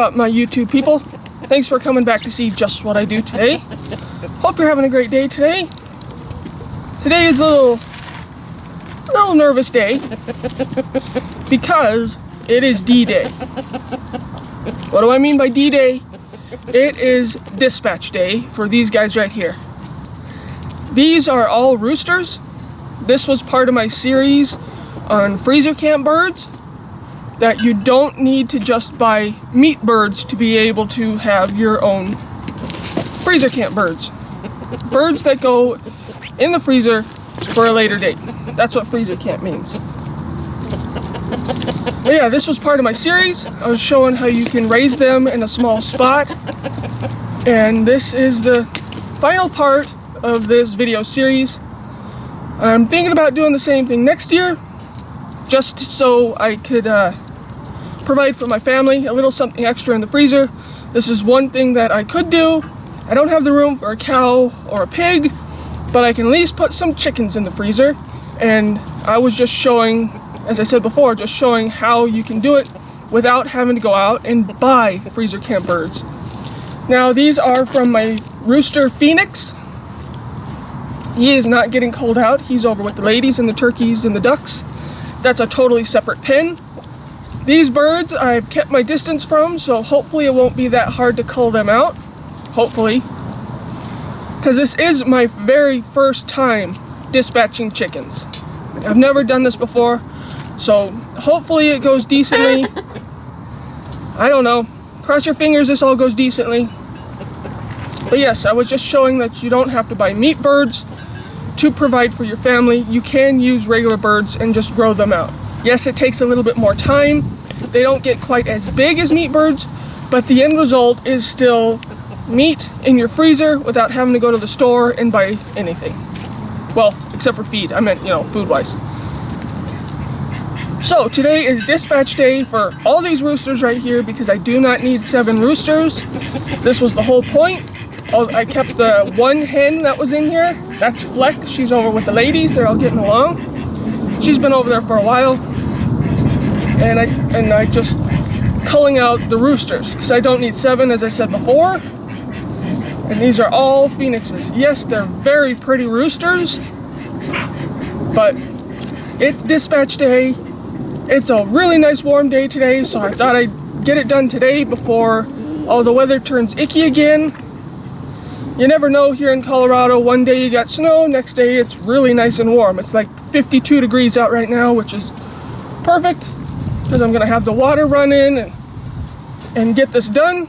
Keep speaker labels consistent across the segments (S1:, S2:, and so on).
S1: up, my YouTube people? Thanks for coming back to see Just What I Do today. Hope you're having a great day today. Today is a little nervous day because it is D-Day. What do I mean by D-Day? It is dispatch day for these guys right here. These are all roosters. This was part of my series on freezer camp birds, that you don't need to just buy meat birds to be able to have your own freezer camp birds. Birds that go in the freezer for a later date. That's what freezer camp means. But yeah, this was part of my series. I was showing how you can raise them in a small spot. And this is the final part of this video series. I'm thinking about doing the same thing next year, just so I could provide for my family a little something extra in the freezer. This is one thing that I could do. I don't have the room for a cow or a pig, but I can at least put some chickens in the freezer. And I was just showing, as I said before, just showing how you can do it without having to go out and buy freezer camp birds. Now these are from my rooster Phoenix. He is not getting culled out. He's over with the ladies and the turkeys and the ducks. That's a totally separate pen. These birds I've kept my distance from, so hopefully it won't be that hard to cull them out. Hopefully. Because this is my very first time dispatching chickens. I've never done this before, so hopefully it goes decently. I don't know. Cross your fingers this all goes decently. But yes, I was just showing that you don't have to buy meat birds to provide for your family. You can use regular birds and just grow them out. Yes, it takes a little bit more time. They don't get quite as big as meat birds, but the end result is still meat in your freezer without having to go to the store and buy anything. Well, except for feed. I meant, food-wise. So today is dispatch day for all these roosters right here because I do not need 7 roosters. This was the whole point. I kept the one hen that was in here. That's Fleck. She's over with the ladies. They're all getting along. She's been over there for a while. And I just culling out the roosters because I don't need 7, as I said before. And these are all phoenixes. Yes, they're very pretty roosters, but it's dispatch day. It's a really nice warm day today, so I thought I'd get it done today before all the weather turns icky again. You never know here in Colorado. One day you got snow, next day it's really nice and warm. It's like 52 degrees out right now, which is perfect because I'm gonna have the water run in and get this done.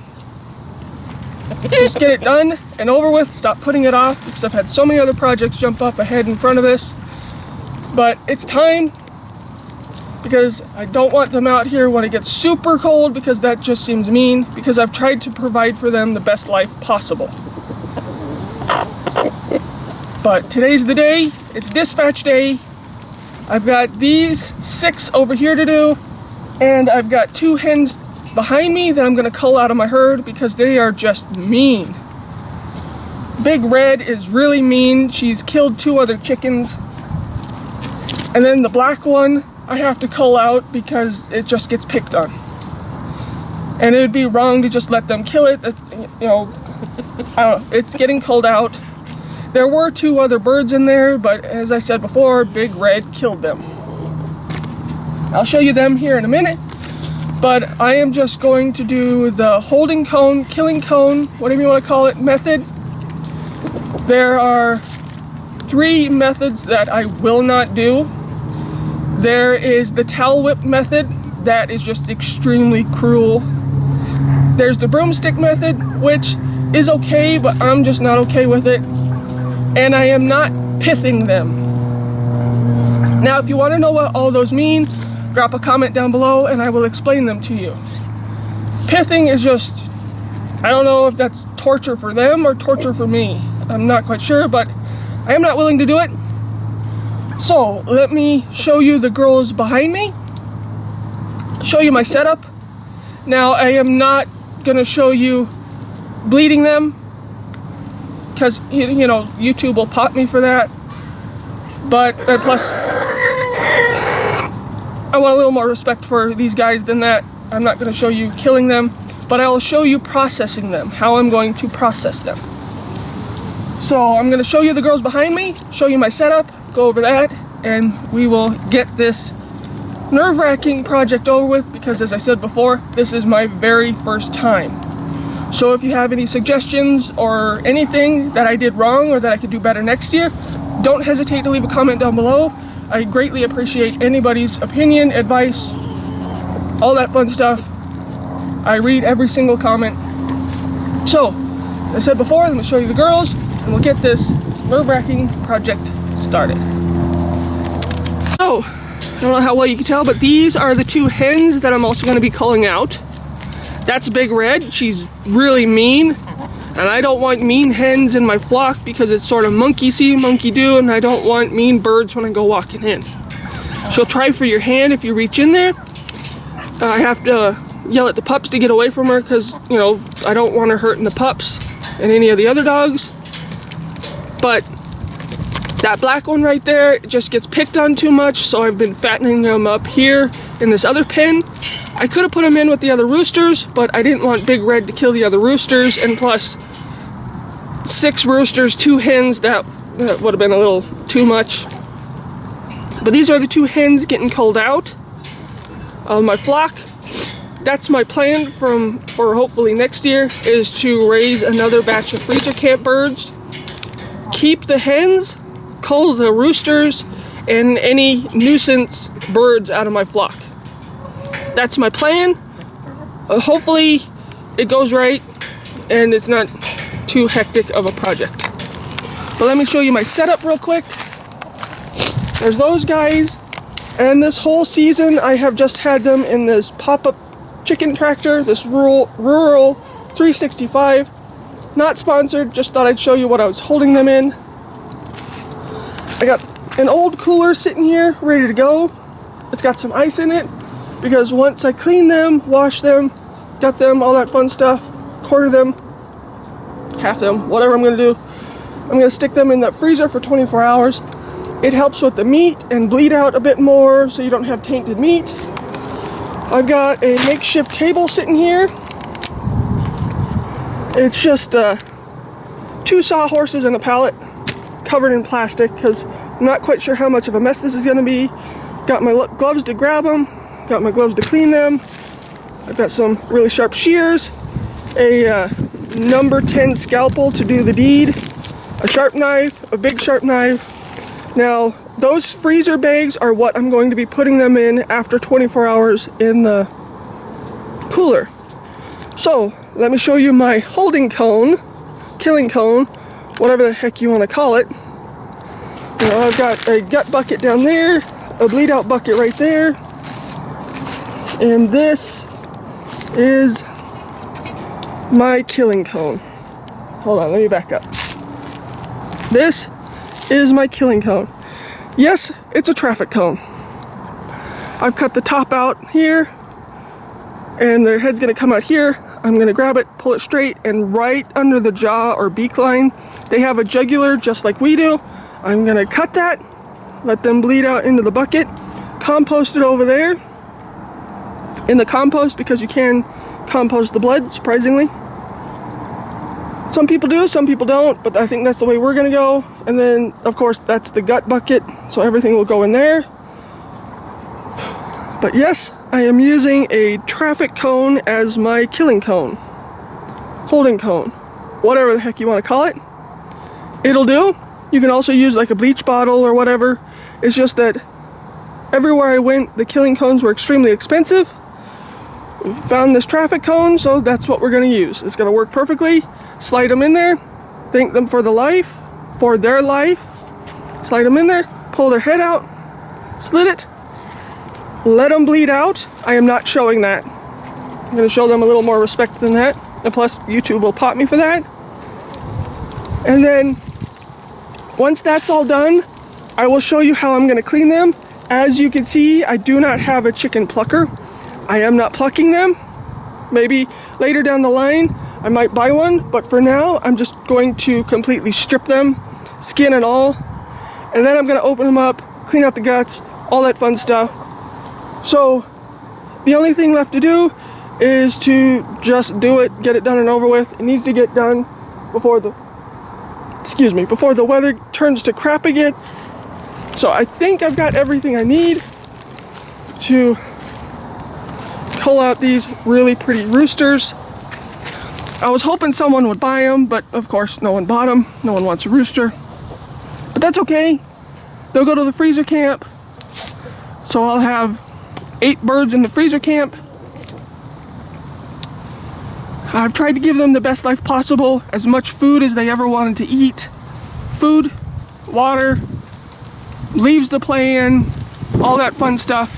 S1: Just get it done and over with, stop putting it off because I've had so many other projects jump up ahead in front of this. But it's time because I don't want them out here when it gets super cold because that just seems mean, because I've tried to provide for them the best life possible. But today's the day, it's dispatch day. I've got these 6 over here to do, and I've got 2 hens behind me that I'm gonna cull out of my herd because they are just mean. Big Red is really mean. She's killed 2 other chickens. And then the black one I have to cull out because it just gets picked on. And it would be wrong to just let them kill it. I don't know, it's getting culled out. There were 2 other birds in there, but as I said before, Big Red killed them. I'll show you them here in a minute, but I am just going to do the holding cone, killing cone, whatever you want to call it, method. There are 3 methods that I will not do. There is the towel whip method. That is just extremely cruel. There's the broomstick method, which is okay, but I'm just not okay with it. And I am not pithing them. Now, if you want to know what all those mean, drop a comment down below and I will explain them to you. Pithing is just, I don't know if that's torture for them or torture for me. I'm not quite sure, but I am not willing to do it. So let me show you the girls behind me, show you my setup. Now I am not going to show you bleeding them because YouTube will pop me for that. But plus I want a little more respect for these guys than that. I'm not going to show you killing them. but I'll show you processing them, how I'm going to process them. So I'm going to show you the girls behind me, show you my setup, go over that, and we will get this nerve-wracking project over with, because as I said before, this is my very first time. So if you have any suggestions or anything that I did wrong or that I could do better next year, don't hesitate to leave a comment down below. I greatly appreciate anybody's opinion, advice, all that fun stuff. I read every single comment. So, as I said before, let me show you the girls, and we'll get this nerve-wracking project started. So, I don't know how well you can tell, but these are the two hens that I'm also going to be culling out. That's Big Red. She's really mean, and I don't want mean hens in my flock because it's sort of monkey see, monkey do, and I don't want mean birds when I go walking in. She'll try for your hand if you reach in there. I have to yell at the pups to get away from her because, you know, I don't want her hurting the pups and any of the other dogs. But that black one right there just gets picked on too much, so I've been fattening them up here in this other pen. I could have put them in with the other roosters, but I didn't want Big Red to kill the other roosters, and plus 6 roosters, 2 hens, that would have been a little too much. But these are the 2 hens getting culled out of my flock. That's my plan for hopefully next year, is to raise another batch of freezer camp birds, keep the hens, cull the roosters, and any nuisance birds out of my flock. That's my plan. Hopefully it goes right and it's not too hectic of a project. But let me show you my setup real quick. There's those guys, and this whole season I have just had them in this pop-up chicken tractor, this rural 365. Not sponsored, just thought I'd show you what I was holding them in. I got an old cooler sitting here ready to go. It's got some ice in it, because once I clean them, wash them, gut them, all that fun stuff, quarter them, half them, whatever I'm going to do, I'm going to stick them in that freezer for 24 hours. It helps with the meat and bleed out a bit more so you don't have tainted meat. I've got a makeshift table sitting here. It's just 2 sawhorses and a pallet covered in plastic because I'm not quite sure how much of a mess this is going to be. Got my gloves to grab them. Got my gloves to clean them. I've got some really sharp shears, a number 10 scalpel to do the deed, a sharp knife, a big sharp knife. Now, those freezer bags are what I'm going to be putting them in after 24 hours in the cooler. So, let me show you my holding cone, killing cone, whatever the heck you want to call it. You know, I've got a gut bucket down there, a bleed out bucket right there. And this is my killing cone. Hold on, let me back up. This is my killing cone. Yes, it's a traffic cone. I've cut the top out here, and their head's gonna come out here. I'm gonna grab it, pull it straight, and right under the jaw or beak line, they have a jugular just like we do. I'm gonna cut that, let them bleed out into the bucket, compost it over there in the compost, because you can compost the blood, surprisingly. Some people do, some people don't, but I think that's the way we're gonna go. And then, of course, that's the gut bucket, so everything will go in there. But yes, I am using a traffic cone as my killing cone, holding cone, whatever the heck you want to call it. It'll do. You can also use like a bleach bottle or whatever. It's just that everywhere I went, the killing cones were extremely expensive. We found this traffic cone, so that's what we're going to use. It's going to work perfectly. Slide them in there, thank them for their life. Slide them in there, pull their head out, slit it, let them bleed out. I am not showing that. I'm going to show them a little more respect than that. And plus, YouTube will pop me for that. And then, once that's all done, I will show you how I'm going to clean them. As you can see, I do not have a chicken plucker. I am not plucking them. Maybe later down the line, I might buy one, but for now, I'm just going to completely strip them, skin and all, and then I'm going to open them up, clean out the guts, all that fun stuff. So, the only thing left to do is to just do it, get it done and over with. It needs to get done before the weather turns to crap again. So I think I've got everything I need to cull out these really pretty roosters. I was hoping someone would buy them, but of course no one bought them. No one wants a rooster. But that's okay. They'll go to the freezer camp. So I'll have 8 birds in the freezer camp. I've tried to give them the best life possible, as much food as they ever wanted to eat. Food, water, leaves to play in, all that fun stuff.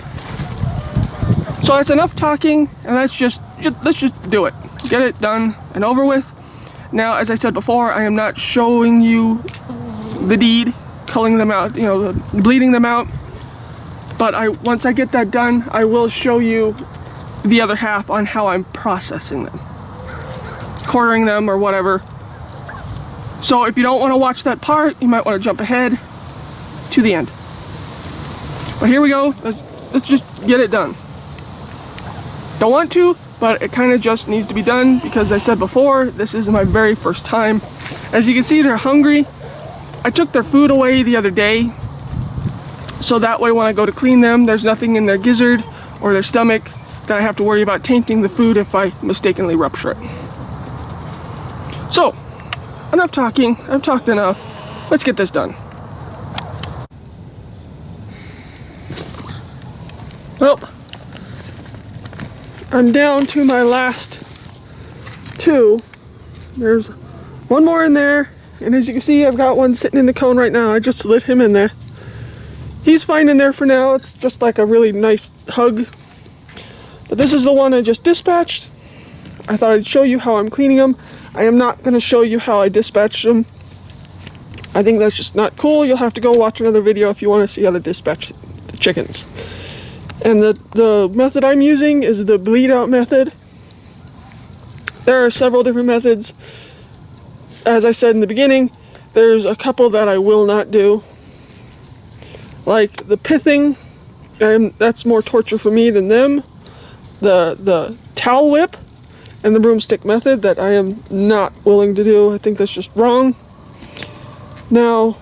S1: So that's enough talking, and let's just do it. Get it done and over with. Now, as I said before, I am not showing you the deed, culling them out, bleeding them out. But once I get that done, I will show you the other half on how I'm processing them. Quartering them or whatever. So if you don't want to watch that part, you might want to jump ahead to the end. But here we go. Let's just get it done. Don't want to, but it kind of just needs to be done because I said before, this is my very first time. As you can see, they're hungry. I took their food away the other day, so that way when I go to clean them, there's nothing in their gizzard or their stomach that I have to worry about tainting the food if I mistakenly rupture it. So, enough talking. I've talked enough. Let's get this done. Well, I'm down to my last 2. There's one more in there, and as you can see, I've got one sitting in the cone right now. I just slid him in there. He's fine in there for now. It's just like a really nice hug. But this is the one I just dispatched. I thought I'd show you how I'm cleaning them. I am not going to show you how I dispatch them. I think that's just not cool. You'll have to go watch another video if you want to see how to dispatch the chickens. And the method I'm using is the bleed out method. There are several different methods. As I said in the beginning, there's a couple that I will not do. Like the pithing, that's more torture for me than them. The towel whip and the broomstick method that I am not willing to do. I think that's just wrong. Now,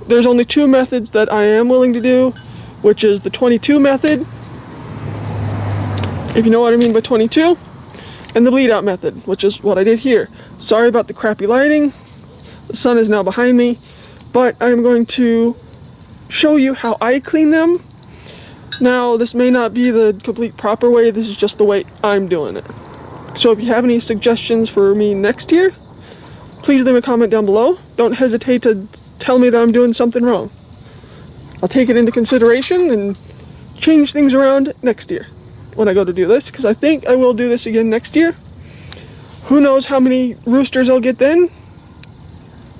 S1: there's only 2 methods that I am willing to do, which is the 22 method, if you know what I mean by 22, and the bleed out method, which is what I did here. Sorry about the crappy lighting. The sun is now behind me, but I'm going to show you how I clean them. Now, this may not be the complete proper way. This is just the way I'm doing it. So if you have any suggestions for me next year, please leave a comment down below. Don't hesitate to tell me that I'm doing something wrong. I'll take it into consideration and change things around next year when I go to do this, because I think I will do this again next year. Who knows how many roosters I'll get then?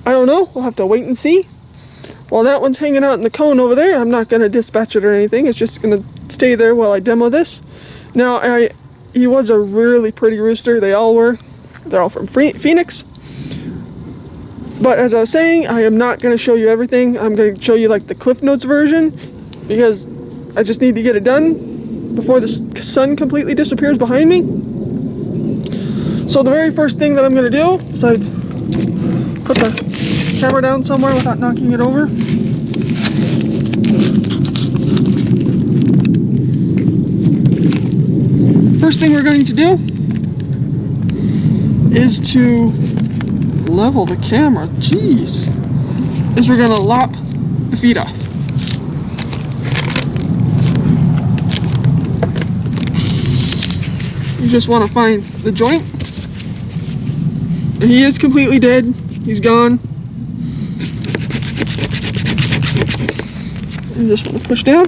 S1: I don't know. We'll have to wait and see. While that one's hanging out in the cone over there, I'm not going to dispatch it or anything. It's just going to stay there while I demo this. Now, he was a really pretty rooster. They all were. They're all from Phoenix. But as I was saying, I am not going to show you everything. I'm going to show you like the Cliff Notes version, because I just need to get it done before the sun completely disappears behind me. So the very first thing that I'm going to do, besides put the camera down somewhere without knocking it over, first thing we're going to do is to level the camera. Jeez. Is we're going to lop the feet off. You just want to find the joint. And he is completely dead. He's gone. And just want to push down.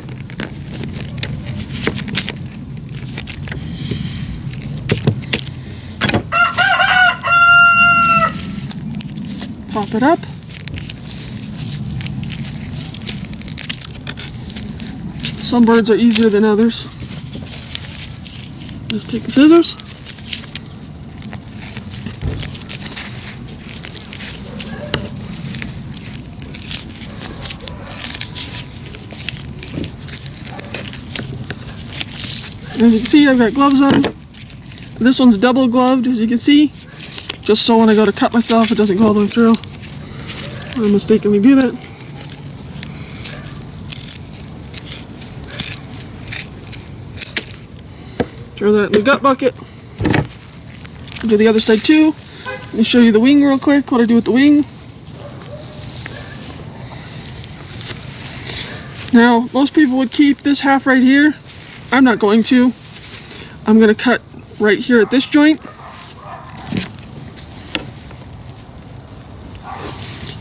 S1: Pop it up. Some birds are easier than others. Just take the scissors. As you can see, I've got gloves on. This one's double gloved, as you can see, just so when I go to cut myself, it doesn't go all the way through. I mistakenly do that. Throw that in the gut bucket. Do the other side too. Let me show you the wing real quick, what I do with the wing. Now, most people would keep this half right here. I'm not going to. I'm going to cut right here at this joint.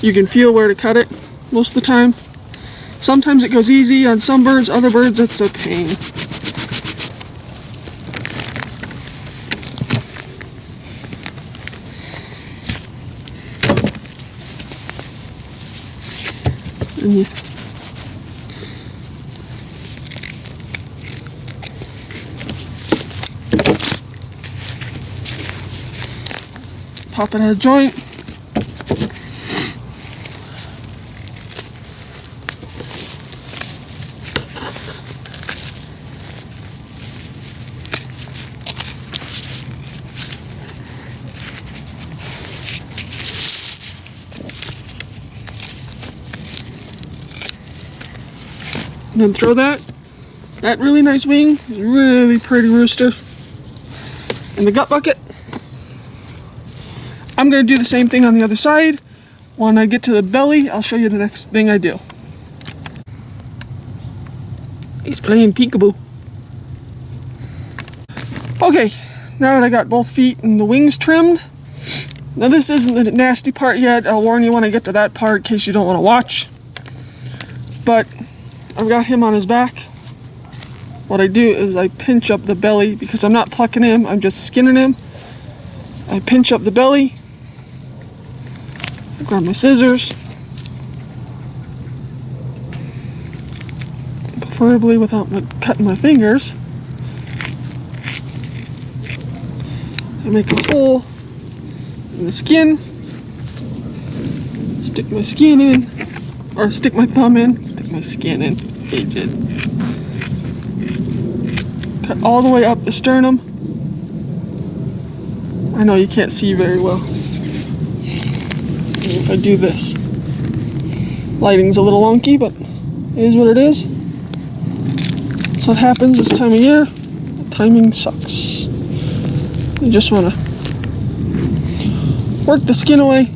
S1: You can feel where to cut it most of the time. Sometimes it goes easy on some birds, other birds it's a pain. And you pop it out of joint. And then throw that really nice wing, really pretty rooster, in the gut bucket. I'm going to do the same thing on the other side. When I get to the belly, I'll show you the next thing I do. He's playing peekaboo. Okay, now that I got both feet and the wings trimmed, now this isn't the nasty part yet. I'll warn you when I get to that part in case you don't want to watch. But I've got him on his back. What I do is I pinch up the belly because I'm not plucking him, I'm just skinning him. I pinch up the belly, I grab my scissors, preferably without cutting my fingers. I make a hole in the skin, stick my skin in, or stick my thumb in, stick my skin in, aged. Cut all the way up the sternum. I know you can't see very well. If I do this. Lighting's a little wonky, but it is what it is. That's what happens this time of year. The timing sucks. You just want to work the skin away.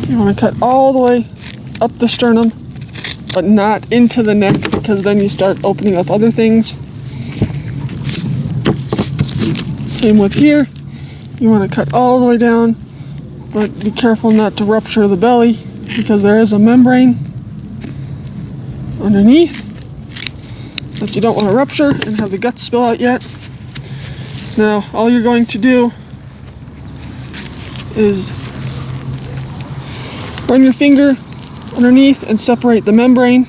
S1: You want to cut all the way up the sternum, but not into the neck, because then you start opening up other things. Same with here. You want to cut all the way down, but be careful not to rupture the belly, because there is a membrane underneath that you don't want to rupture and have the guts spill out yet. Now, all you're going to do is run your finger underneath and separate the membrane.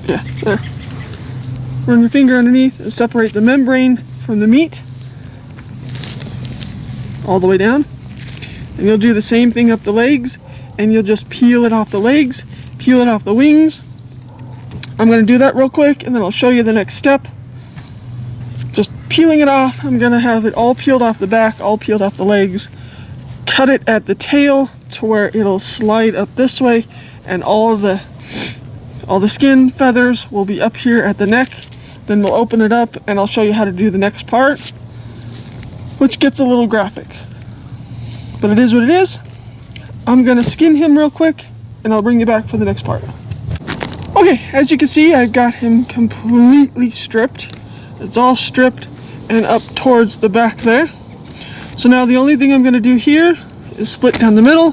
S1: Yeah, there. Run your finger underneath and separate the membrane from the meat all the way down. And you'll do the same thing up the legs, and you'll just peel it off the legs, peel it off the wings. I'm going to do that real quick, and then I'll show you the next step. Just peeling it off. I'm going to have it all peeled off the back, all peeled off the legs. Cut it at the tail to where it'll slide up this way, and all the skin feathers will be up here at the neck. Then we'll open it up and I'll show you how to do the next part, which gets a little graphic, but it is what it is. I'm gonna skin him real quick and I'll bring you back for the next part. Okay, as you can see, I've got him completely stripped. It's all stripped and up towards the back there. So now the only thing I'm gonna do here is split down the middle.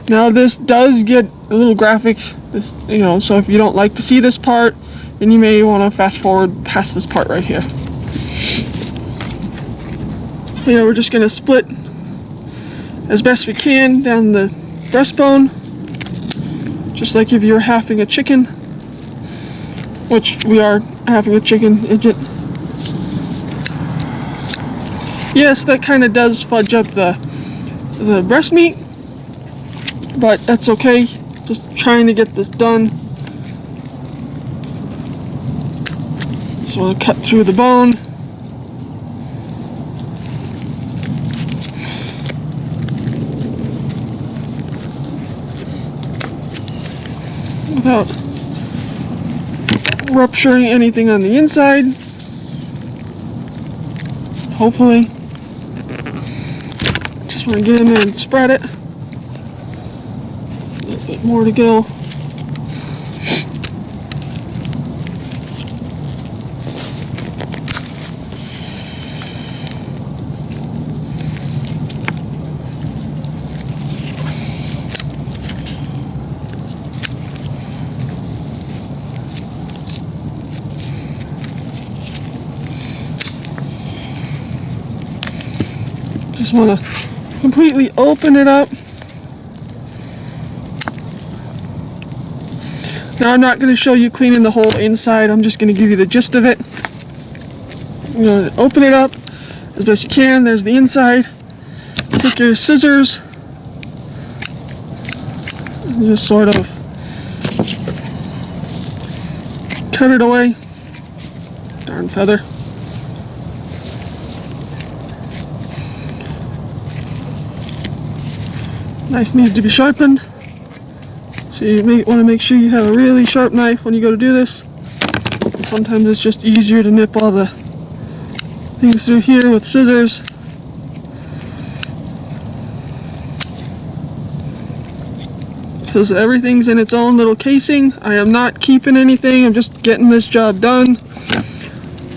S1: Now this does get a little graphic, so if you don't like to see this part, then you may want to fast forward past this part right here. Yeah, we're just gonna split as best we can down the breastbone, just like if you were halving a chicken, which we are halving a chicken, isn't it? Yes, that kind of does fudge up the breast meat, but that's okay. Just trying to get this done Just want to cut through the bone. Without rupturing anything on the inside. Hopefully. Just want to get in there and spread it. A little bit more to go. Just want to completely open it up. Now I'm not going to show you cleaning the whole inside, I'm just going to give you the gist of it. You're going to open it up as best you can. There's the inside. Take your scissors and just sort of cut it away. Darn feather. Knife needs to be sharpened, so you may want to make sure you have a really sharp knife when you go to do this. Sometimes it's just easier to nip all the things through here with scissors. Because everything's in its own little casing. I am not keeping anything, I'm just getting this job done.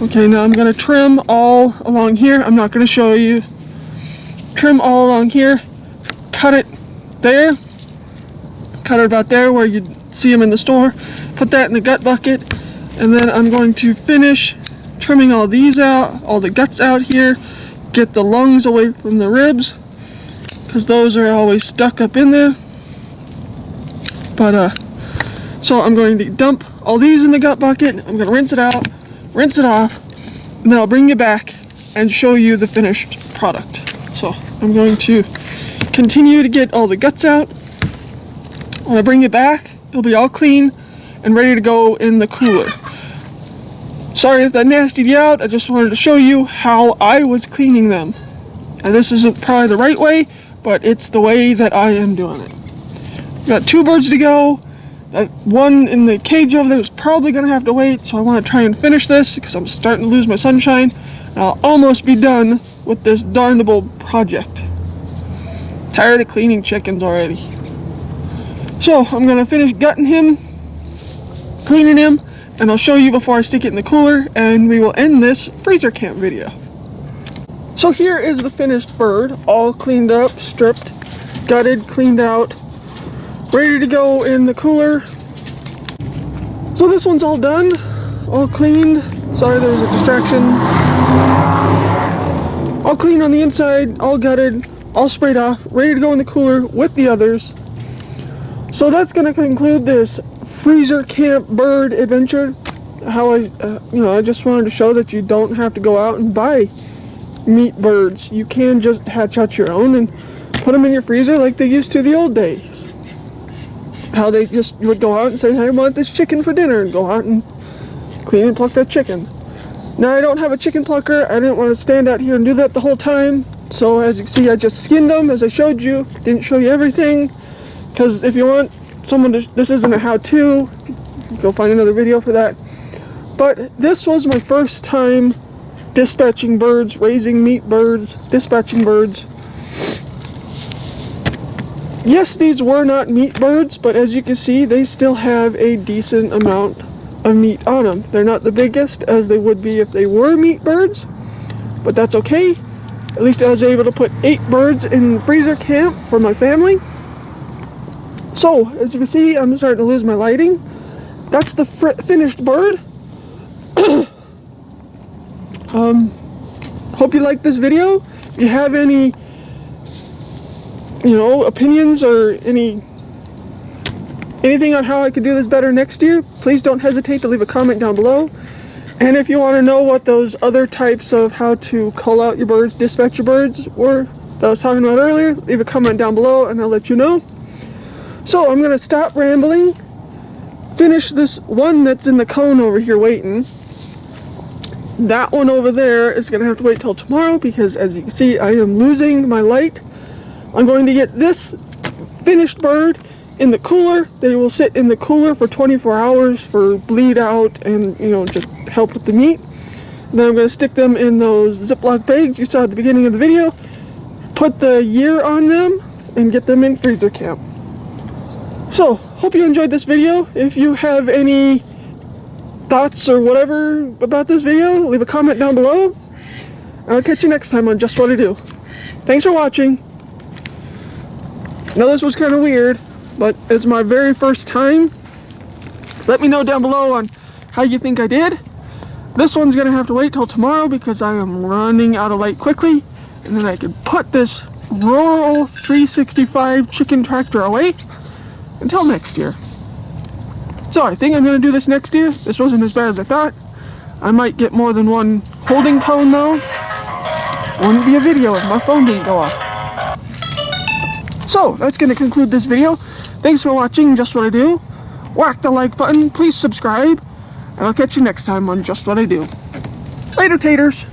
S1: Okay, now I'm going to trim all along here. I'm not going to show you. Trim all along here. Cut it there, cut it about there where you see them in the store, put that in the gut bucket, and then I'm going to finish trimming all these out, all the guts out here, get the lungs away from the ribs, because those are always stuck up in there. But so I'm going to dump all these in the gut bucket, I'm going to rinse it out, rinse it off, and then I'll bring you back and show you the finished product. So I'm going to continue to get all the guts out. When I bring it back, it'll be all clean and ready to go in the cooler. Sorry if that nastied you out, I just wanted to show you how I was cleaning them. And this isn't probably the right way, but it's the way that I am doing it. Got 2 birds to go. That one in the cage over there is probably going to have to wait, so I want to try and finish this because I'm starting to lose my sunshine. And I'll almost be done with this darnable project. Tired of cleaning chickens already. So I'm going to finish gutting him, cleaning him, and I'll show you before I stick it in the cooler, and we will end this freezer camp video. So here is the finished bird, all cleaned up, stripped, gutted, cleaned out, ready to go in the cooler. So this one's all done, all cleaned. Sorry, there was a distraction. All clean on the inside, all gutted, all sprayed off, ready to go in the cooler with the others. So that's going to conclude this freezer camp bird adventure. How I just wanted to show that you don't have to go out and buy meat birds. You can just hatch out your own and put them in your freezer like they used to the old days. How they just would go out and say, hey, I want this chicken for dinner, and go out and clean and pluck that chicken. Now I don't have a chicken plucker. I didn't want to stand out here and do that the whole time. So as you can see, I just skinned them as I showed you. Didn't show you everything, because if you want someone to, this isn't a how-to, go find another video for that. But this was my first time dispatching birds, raising meat birds, dispatching birds. Yes, these were not meat birds, but as you can see, they still have a decent amount of meat on them. They're not the biggest as they would be if they were meat birds, but that's okay. At least I was able to put 8 birds in freezer camp for my family. So, as you can see, I'm starting to lose my lighting. That's the finished bird. Hope you liked this video. If you have any, opinions or anything on how I could do this better next year, please don't hesitate to leave a comment down below. And if you want to know what those other types of how to cull out your birds, dispatch your birds were that I was talking about earlier, leave a comment down below and I'll let you know. So I'm going to stop rambling, finish this one that's in the cone over here waiting, That one over there is going to have to wait till tomorrow because, as you can see, I am losing my light. I'm going to get this finished bird in the cooler. They will sit in the cooler for 24 hours for bleed out and, you know, just help with the meat. Then I'm going to stick them in those Ziploc bags you saw at the beginning of the video, put the year on them, and get them in freezer camp. So, hope you enjoyed this video. If you have any thoughts or whatever about this video, leave a comment down below. And I'll catch you next time on Just What I Do. Thanks for watching. I know this was kind of weird, but it's my very first time. Let me know down below on how you think I did. This one's going to have to wait till tomorrow because I am running out of light quickly. And then I can put this rural 365 chicken tractor away until next year. So I think I'm going to do this next year. This wasn't as bad as I thought. I might get more than one holding cone though. Wouldn't be a video if my phone didn't go off. So that's going to conclude this video. Thanks for watching Just What I Do. Whack the like button, please subscribe, and I'll catch you next time on Just What I Do. Later, taters!